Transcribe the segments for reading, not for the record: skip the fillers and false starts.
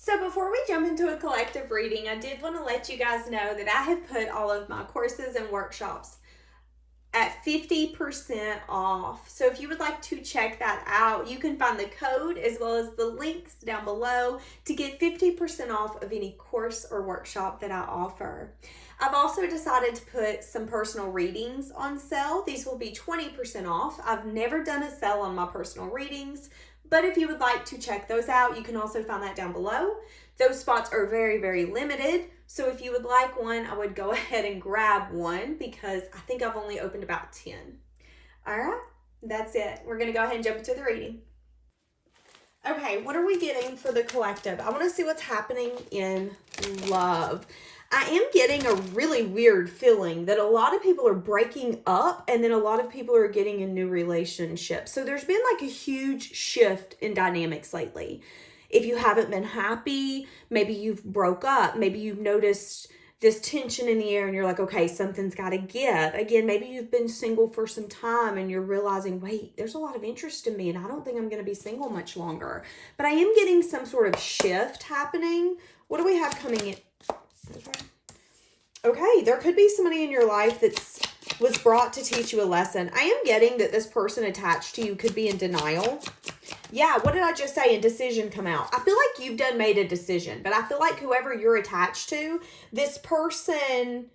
So before we jump into a collective reading, I did want to let you guys know that I have put all of my courses and workshops at 50% off. So if you would like to check that out, you can find the code as well as the links down below to get 50% off of any course or workshop that I offer. I've also decided to put some personal readings on sale. These will be 20% off. I've never done a sale on my personal readings, but if you would like to check those out, you can also find that down below. Those spots are very, very limited. So if you would like one, I would go ahead and grab one because I think I've only opened about 10. All right, that's it. We're going to go ahead and jump into the reading. Okay, what are we getting for the collective? I want to see what's happening in love. I am getting a really weird feeling that a lot of people are breaking up and then a lot of people are getting a new relationship. So there's been like a huge shift in dynamics lately. If you haven't been happy, maybe you've broke up, maybe you've noticed this tension in the air and you're like, okay, something's got to give. Again, maybe you've been single for some time and you're realizing, wait, there's a lot of interest in me and I don't think I'm going to be single much longer. But I am getting some sort of shift happening. What do we have coming in? Okay, there could be somebody in your life that was brought to teach you a lesson. I am getting that this person attached to you could be in denial. Yeah, what did I just say? Indecision come out. I feel like you've made a decision, but I feel like whoever you're attached to, this person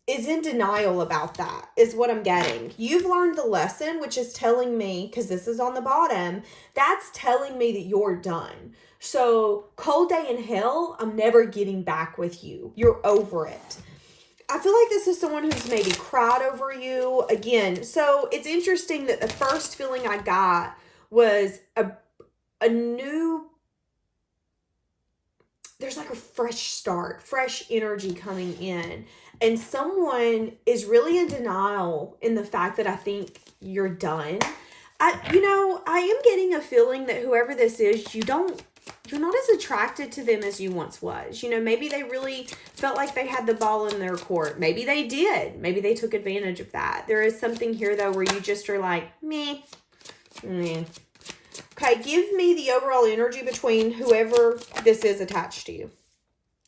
is in denial about that, is what I'm getting. You've learned the lesson, which is telling me, because this is on the bottom, that's telling me that you're done. So, cold day in hell, I'm never getting back with you. You're over it. I feel like this is someone who's maybe cried over you. Again, so it's interesting that the first feeling I got was a new, there's like a fresh start, fresh energy coming in. And someone is really in denial in the fact that I think you're done. I am getting a feeling that whoever this is, you're not as attracted to them as you once was. Maybe they really felt like they had the ball in their court. Maybe they did. Maybe they took advantage of that. There is something here, though, where you just are like, meh. Okay, give me the overall energy between whoever this is attached to you.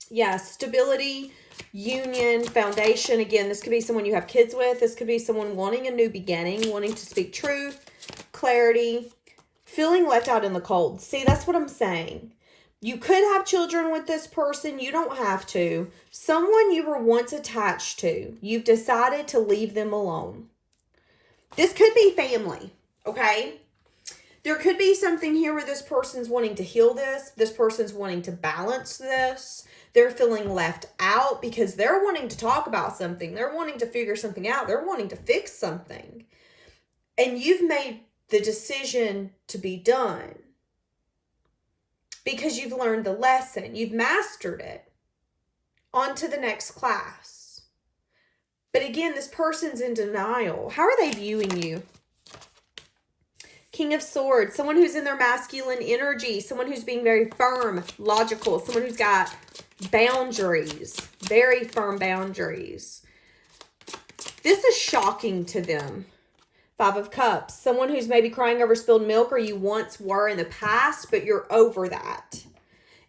Yeah, stability, union, foundation. Again, this could be someone you have kids with. This could be someone wanting a new beginning, wanting to speak truth, clarity, feeling left out in the cold. See, that's what I'm saying. You could have children with this person. You don't have to. Someone you were once attached to, you've decided to leave them alone. This could be family, okay? There could be something here where this person's wanting to heal this. This person's wanting to balance this. They're feeling left out because they're wanting to talk about something. They're wanting to figure something out. They're wanting to fix something. And you've made the decision to be done because you've learned the lesson. You've mastered it. On to the next class. But again, this person's in denial. How are they viewing you? King of Swords, someone who's in their masculine energy, someone who's being very firm, logical, someone who's got boundaries, very firm boundaries. This is shocking to them. 5 of Cups, someone who's maybe crying over spilled milk or you once were in the past, but you're over that.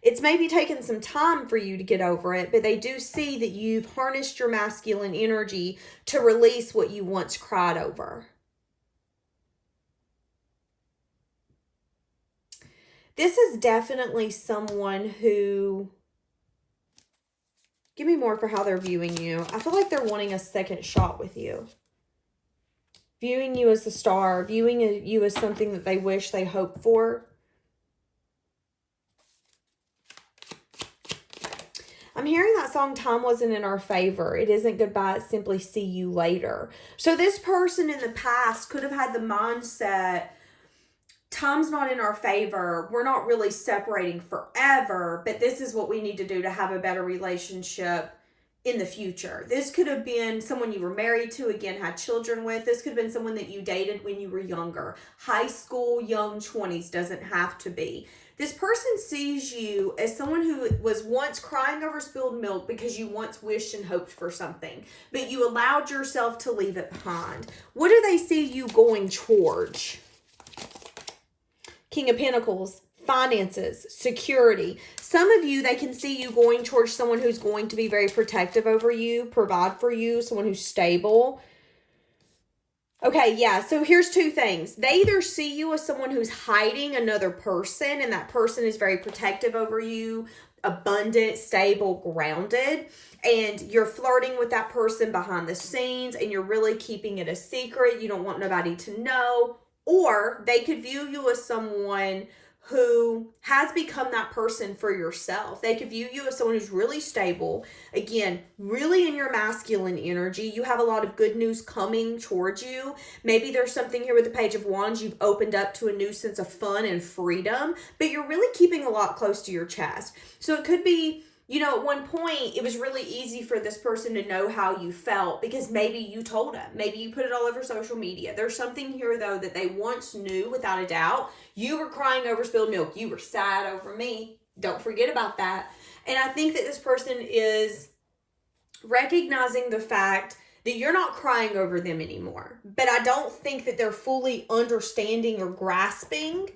It's maybe taken some time for you to get over it, but they do see that you've harnessed your masculine energy to release what you once cried over. This is definitely someone who, give me more for how they're viewing you. I feel like they're wanting a second shot with you. Viewing you as a star, viewing you as something that they wish, they hope for. I'm hearing that song, Time Wasn't in Our Favor. It isn't goodbye, it's simply see you later. So this person in the past could have had the mindset, time's not in our favor. We're not really separating forever, but this is what we need to do to have a better relationship in the future. This could have been someone you were married to, again, had children with. This could have been someone that you dated when you were younger. High school, young 20s, doesn't have to be. This person sees you as someone who was once crying over spilled milk because you once wished and hoped for something, but you allowed yourself to leave it behind. What do they see you going towards? King of Pentacles, finances, security. Some of you, they can see you going towards someone who's going to be very protective over you, provide for you, someone who's stable. Okay, yeah, so here's two things. They either see you as someone who's hiding another person, and that person is very protective over you, abundant, stable, grounded, and you're flirting with that person behind the scenes, and you're really keeping it a secret. You don't want nobody to know. Or they could view you as someone who has become that person for yourself. They could view you as someone who's really stable. Again, really in your masculine energy. You have a lot of good news coming towards you. Maybe there's something here with the Page of Wands. You've opened up to a new sense of fun and freedom, but you're really keeping a lot close to your chest. So it could be, you know, at one point, it was really easy for this person to know how you felt because maybe you told them. Maybe you put it all over social media. There's something here, though, that they once knew without a doubt. You were crying over spilled milk. You were sad over me. Don't forget about that. And I think that this person is recognizing the fact that you're not crying over them anymore. But I don't think that they're fully understanding or grasping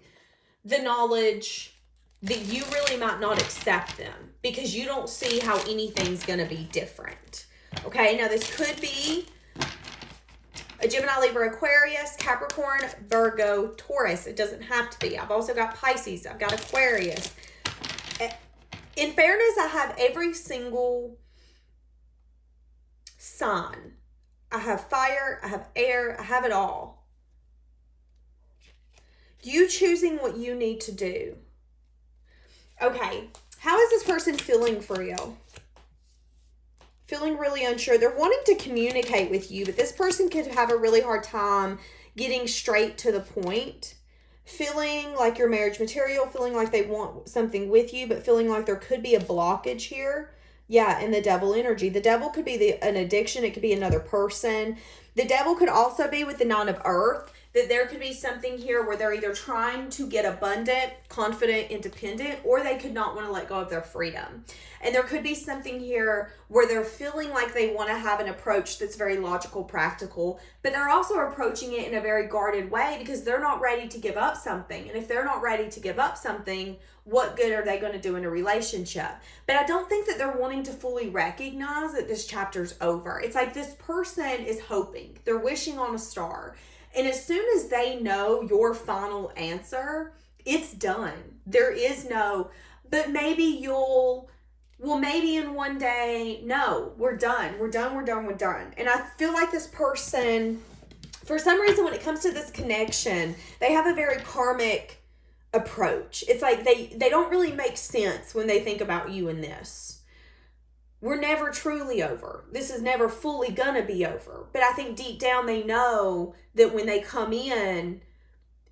the knowledge that you really might not accept them because you don't see how anything's going to be different. Okay, now this could be a Gemini, Libra, Aquarius, Capricorn, Virgo, Taurus. It doesn't have to be. I've also got Pisces. I've got Aquarius. In fairness, I have every single sign. I have fire. I have air. I have it all. You choosing what you need to do. Okay, how is this person feeling for you? Feeling really unsure. They're wanting to communicate with you, but this person could have a really hard time getting straight to the point. Feeling like you're marriage material, feeling like they want something with you, but feeling like there could be a blockage here. Yeah, and the devil energy. The devil could be an addiction. It could be another person. The devil could also be with the Nine of Earth. That there could be something here where they're either trying to get abundant, confident, independent, or they could not want to let go of their freedom. And there could be something here where they're feeling like they want to have an approach that's very logical, practical, but they're also approaching it in a very guarded way because they're not ready to give up something. And if they're not ready to give up something, what good are they going to do in a relationship? But I don't think that they're wanting to fully recognize that this chapter's over. It's like this person is hoping. They're wishing on a star. And as soon as they know your final answer, it's done. There is no, but maybe maybe in one day, no, we're done. We're done. And I feel like this person, for some reason, when it comes to this connection, they have a very karmic approach. It's like they don't really make sense when they think about you in this. We're never truly over. This is never fully gonna be over. But I think deep down they know that when they come in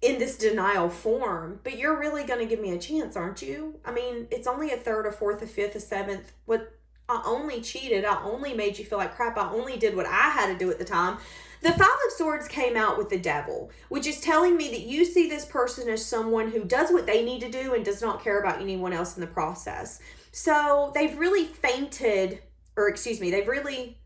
this denial form, but you're really gonna give me a chance, aren't you? I mean, it's only a third, a fourth, a fifth, a seventh. What? I only cheated. I only made you feel like crap. I only did what I had to do at the time. The Five of Swords came out with the devil, which is telling me that you see this person as someone who does what they need to do and does not care about anyone else in the process. So they've really they've really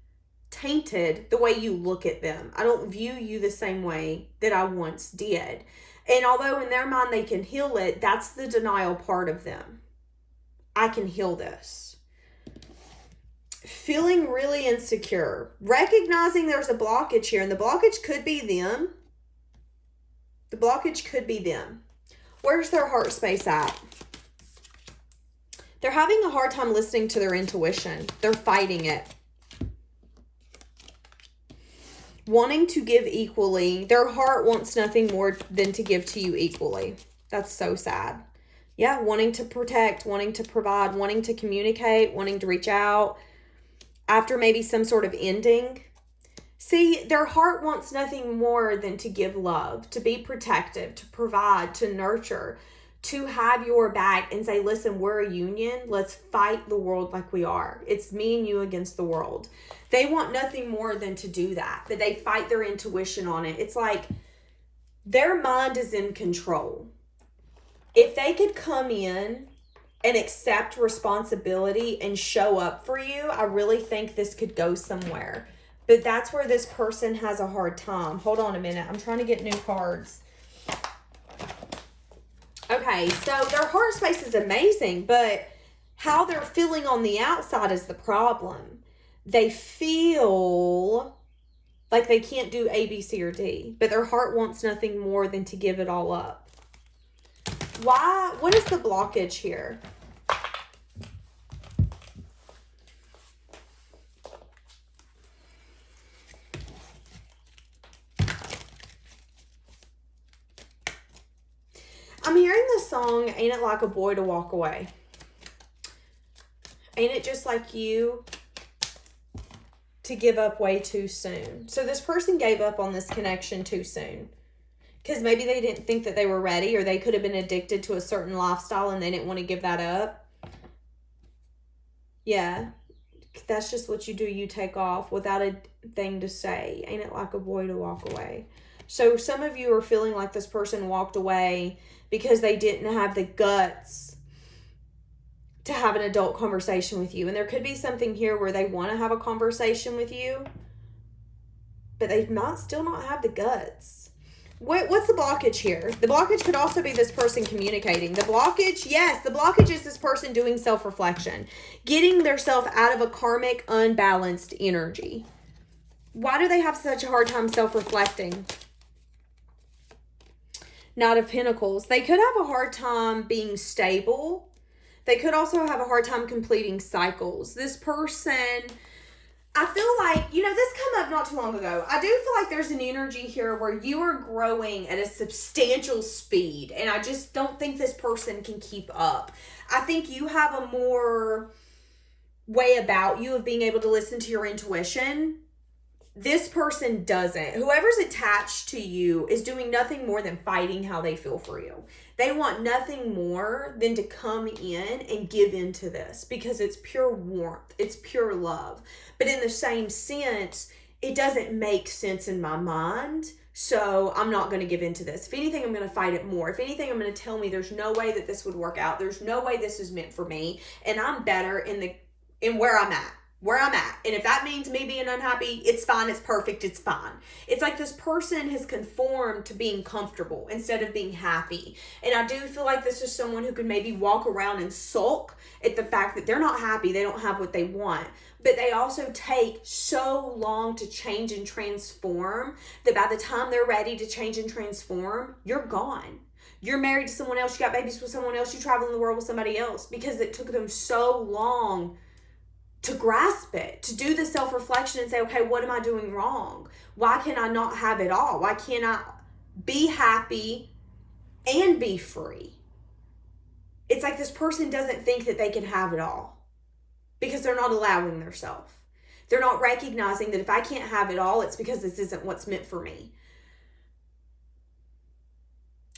tainted the way you look at them. I don't view you the same way that I once did. And although in their mind they can heal it, that's the denial part of them. I can heal this. Feeling really insecure. Recognizing there's a blockage here, and the blockage could be them. The blockage could be them. Where's their heart space at? They're having a hard time listening to their intuition. They're fighting it. Wanting to give equally. Their heart wants nothing more than to give to you equally. That's so sad. Yeah, wanting to protect, wanting to provide, wanting to communicate, wanting to reach out after maybe some sort of ending. See, their heart wants nothing more than to give love, to be protective, to provide, to nurture, to have your back and say, listen, we're a union. Let's fight the world like we are. It's me and you against the world. They want nothing more than to do that, but they fight their intuition on it. It's like their mind is in control. If they could come in and accept responsibility and show up for you, I really think this could go somewhere. But that's where this person has a hard time. Hold on a minute. I'm trying to get new cards. Okay, so their heart space is amazing, but how they're feeling on the outside is the problem. They feel like they can't do A, B, C, or D, but their heart wants nothing more than to give it all up. Why? What is the blockage here? I'm hearing the song, Ain't It Like a Boy to Walk Away? Ain't it just like you to give up way too soon? So this person gave up on this connection too soon. Because maybe they didn't think that they were ready, or they could have been addicted to a certain lifestyle and they didn't want to give that up. Yeah. That's just what you do. You take off without a thing to say. Ain't it like a boy to walk away? So some of you are feeling like this person walked away because they didn't have the guts to have an adult conversation with you. And there could be something here where they want to have a conversation with you, but they might still not have the guts. What's the blockage here? The blockage could also be this person communicating. The blockage, yes, the blockage is this person doing self-reflection, getting themselves out of a karmic, unbalanced energy. Why do they have such a hard time self-reflecting? Knight of Pentacles. They could have a hard time being stable. They could also have a hard time completing cycles. This person, I feel like, this came up not too long ago. I do feel like there's an energy here where you are growing at a substantial speed, and I just don't think this person can keep up. I think you have a more way about you of being able to listen to your intuition. This person doesn't. Whoever's attached to you is doing nothing more than fighting how they feel for you. They want nothing more than to come in and give into this because it's pure warmth. It's pure love. But in the same sense, it doesn't make sense in my mind. So I'm not going to give into this. If anything, I'm going to fight it more. If anything, I'm going to tell me there's no way that this would work out. There's no way this is meant for me. And I'm better in where I'm at. And if that means me being unhappy, it's fine, it's perfect, it's fine. It's like this person has conformed to being comfortable instead of being happy. And I do feel like this is someone who could maybe walk around and sulk at the fact that they're not happy, they don't have what they want. But they also take so long to change and transform that by the time they're ready to change and transform, you're gone. You're married to someone else, you got babies with someone else, you travel in the world with somebody else because it took them so long to grasp it, to do the self-reflection and say, okay, what am I doing wrong? Why can I not have it all? Why can't I be happy and be free? It's like this person doesn't think that they can have it all because they're not allowing themselves. They're not recognizing that if I can't have it all, it's because this isn't what's meant for me.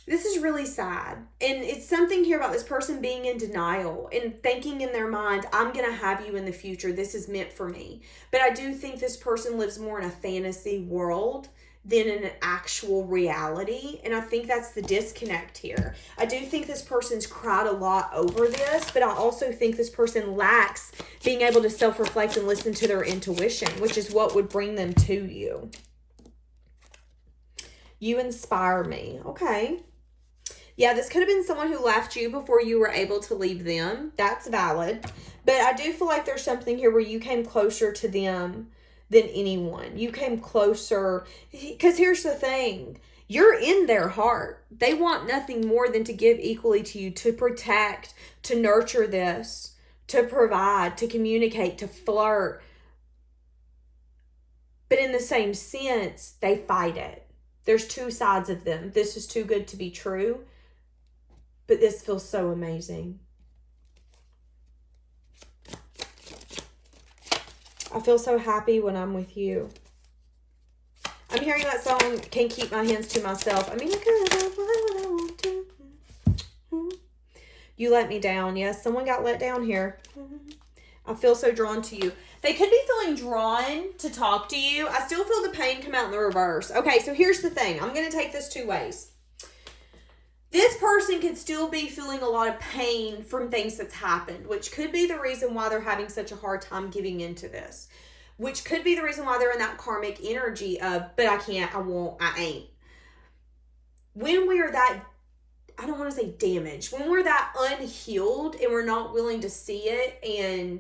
This is really sad. And it's something here about this person being in denial and thinking in their mind, I'm going to have you in the future. This is meant for me. But I do think this person lives more in a fantasy world than in an actual reality. And I think that's the disconnect here. I do think this person's cried a lot over this, but I also think this person lacks being able to self-reflect and listen to their intuition, which is what would bring them to you. You inspire me. Okay. Yeah, this could have been someone who left you before you were able to leave them. That's valid. But I do feel like there's something here where you came closer to them than anyone. You came closer. Because here's the thing. You're in their heart. They want nothing more than to give equally to you, to protect, to nurture this, to provide, to communicate, to flirt. But in the same sense, they fight it. There's two sides of them. This is too good to be true. But this feels so amazing. I feel so happy when I'm with you. I'm hearing that song, Can't Keep My Hands to Myself. I mean, I could have what I want to. You let me down. Yes, someone got let down here. I feel so drawn to you. They could be feeling drawn to talk to you. I still feel the pain come out in the reverse. Okay, so here's the thing. I'm going to take this two ways. This person could still be feeling a lot of pain from things that's happened, which could be the reason why they're having such a hard time giving into this, which could be the reason why they're in that karmic energy of, but I can't, I won't, I ain't. When we are that I don't want to say damaged, when we're that unhealed and we're not willing to see it, and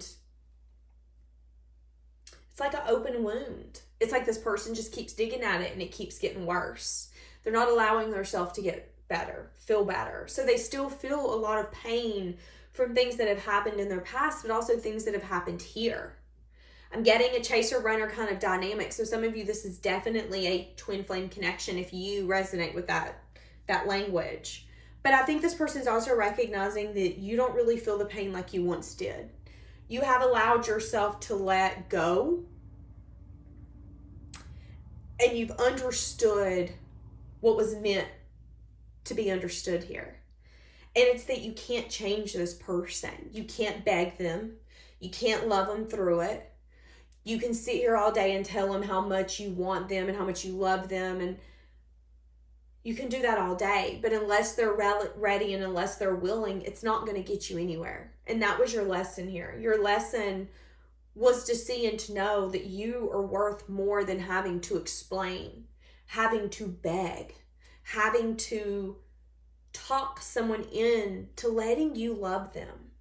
it's like an open wound. It's like this person just keeps digging at it and it keeps getting worse. They're not allowing themselves to get better, feel better. So they still feel a lot of pain from things that have happened in their past, but also things that have happened here. I'm getting a chaser runner kind of dynamic. So some of you, this is definitely a twin flame connection if you resonate with that language. But I think this person is also recognizing that you don't really feel the pain like you once did. You have allowed yourself to let go, and you've understood what was meant to be understood here. And it's that you can't change this person. You can't beg them. You can't love them through it. You can sit here all day and tell them how much you want them and how much you love them, and you can do that all day, but unless they're ready and unless they're willing, it's not going to get you anywhere. And that was your lesson here. Your lesson was to see and to know that you are worth more than having to explain, having to beg, having to talk someone in to letting you love them.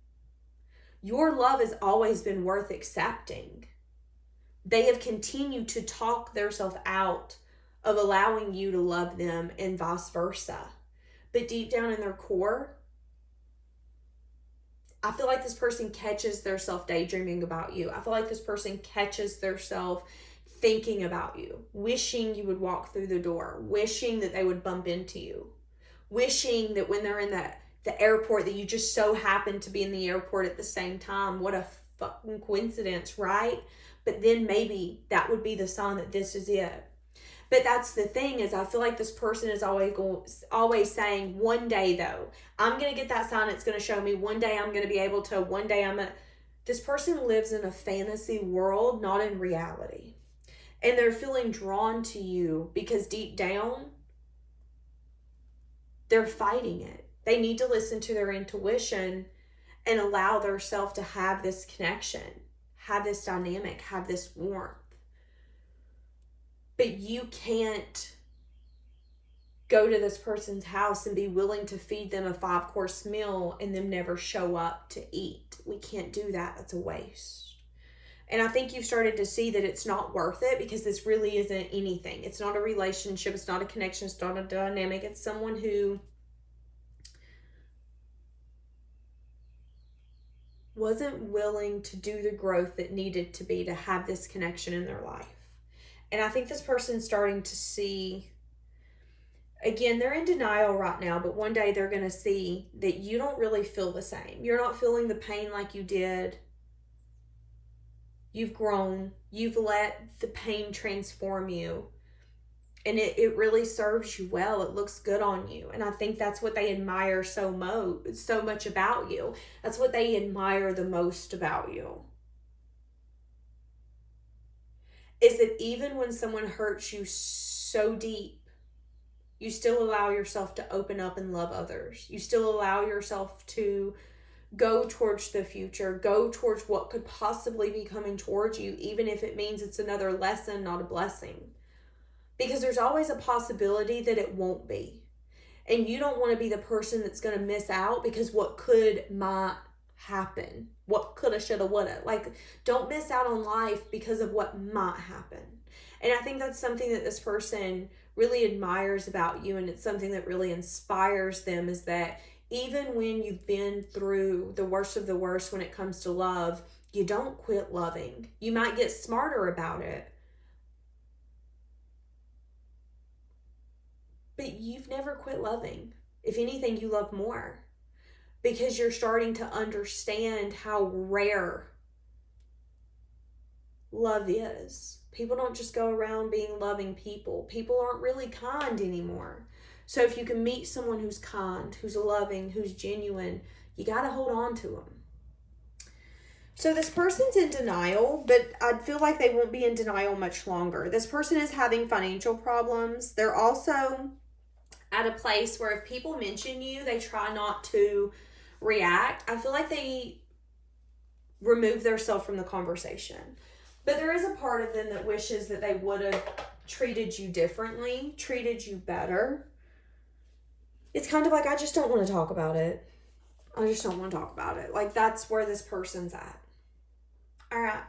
Your love has always been worth accepting. They have continued to talk themselves out of allowing you to love them and vice versa. But deep down in their core, I feel like this person catches their self daydreaming about you. I feel like this person catches their self thinking about you, wishing you would walk through the door, wishing that they would bump into you, wishing that when they're in the airport that you just so happen to be in the airport at the same time. What a fucking coincidence, right? But then maybe that would be the sign that this is it. But that's the thing, is I feel like this person is always saying, one day though, I'm going to get that sign. It's going to show me one day I'm going to be able to, one day this person lives in a fantasy world, not in reality. And they're feeling drawn to you because deep down, they're fighting it. They need to listen to their intuition and allow themselves to have this connection, have this dynamic, have this warmth. But you can't go to this person's house and be willing to feed them a 5-course meal and them never show up to eat. We can't do that. That's a waste. And I think you've started to see that it's not worth it, because this really isn't anything. It's not a relationship. It's not a connection. It's not a dynamic. It's someone who wasn't willing to do the growth that needed to be to have this connection in their life. And I think this person's starting to see, again, they're in denial right now, but one day they're going to see that you don't really feel the same. You're not feeling the pain like you did. You've grown. You've let the pain transform you. And it really serves you well. It looks good on you. And I think that's what they admire so much about you. That's what they admire the most about you. Is that even when someone hurts you so deep, you still allow yourself to open up and love others. You still allow yourself to go towards the future, go towards what could possibly be coming towards you, even if it means it's another lesson, not a blessing. Because there's always a possibility that it won't be. And you don't want to be the person that's going to miss out because what might happen. What coulda, shoulda, woulda. Like, don't miss out on life because of what might happen. And I think that's something that this person really admires about you, and it's something that really inspires them, is that even when you've been through the worst of the worst when it comes to love, you don't quit loving. You might get smarter about it, but you've never quit loving. If anything, you love more, because you're starting to understand how rare love is. People don't just go around being loving people. People aren't really kind anymore. So if you can meet someone who's kind, who's loving, who's genuine, you got to hold on to them. So this person's in denial, but I feel like they won't be in denial much longer. This person is having financial problems. They're also at a place where if people mention you, they try not to react. I feel like they remove themselves from the conversation. But there is a part of them that wishes that they would have treated you differently, treated you better. it's kind of like, I just don't want to talk about it. I just don't want to talk about it. Like, that's where this person's at. All right.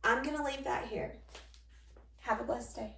I'm going to leave that here. Have a blessed day.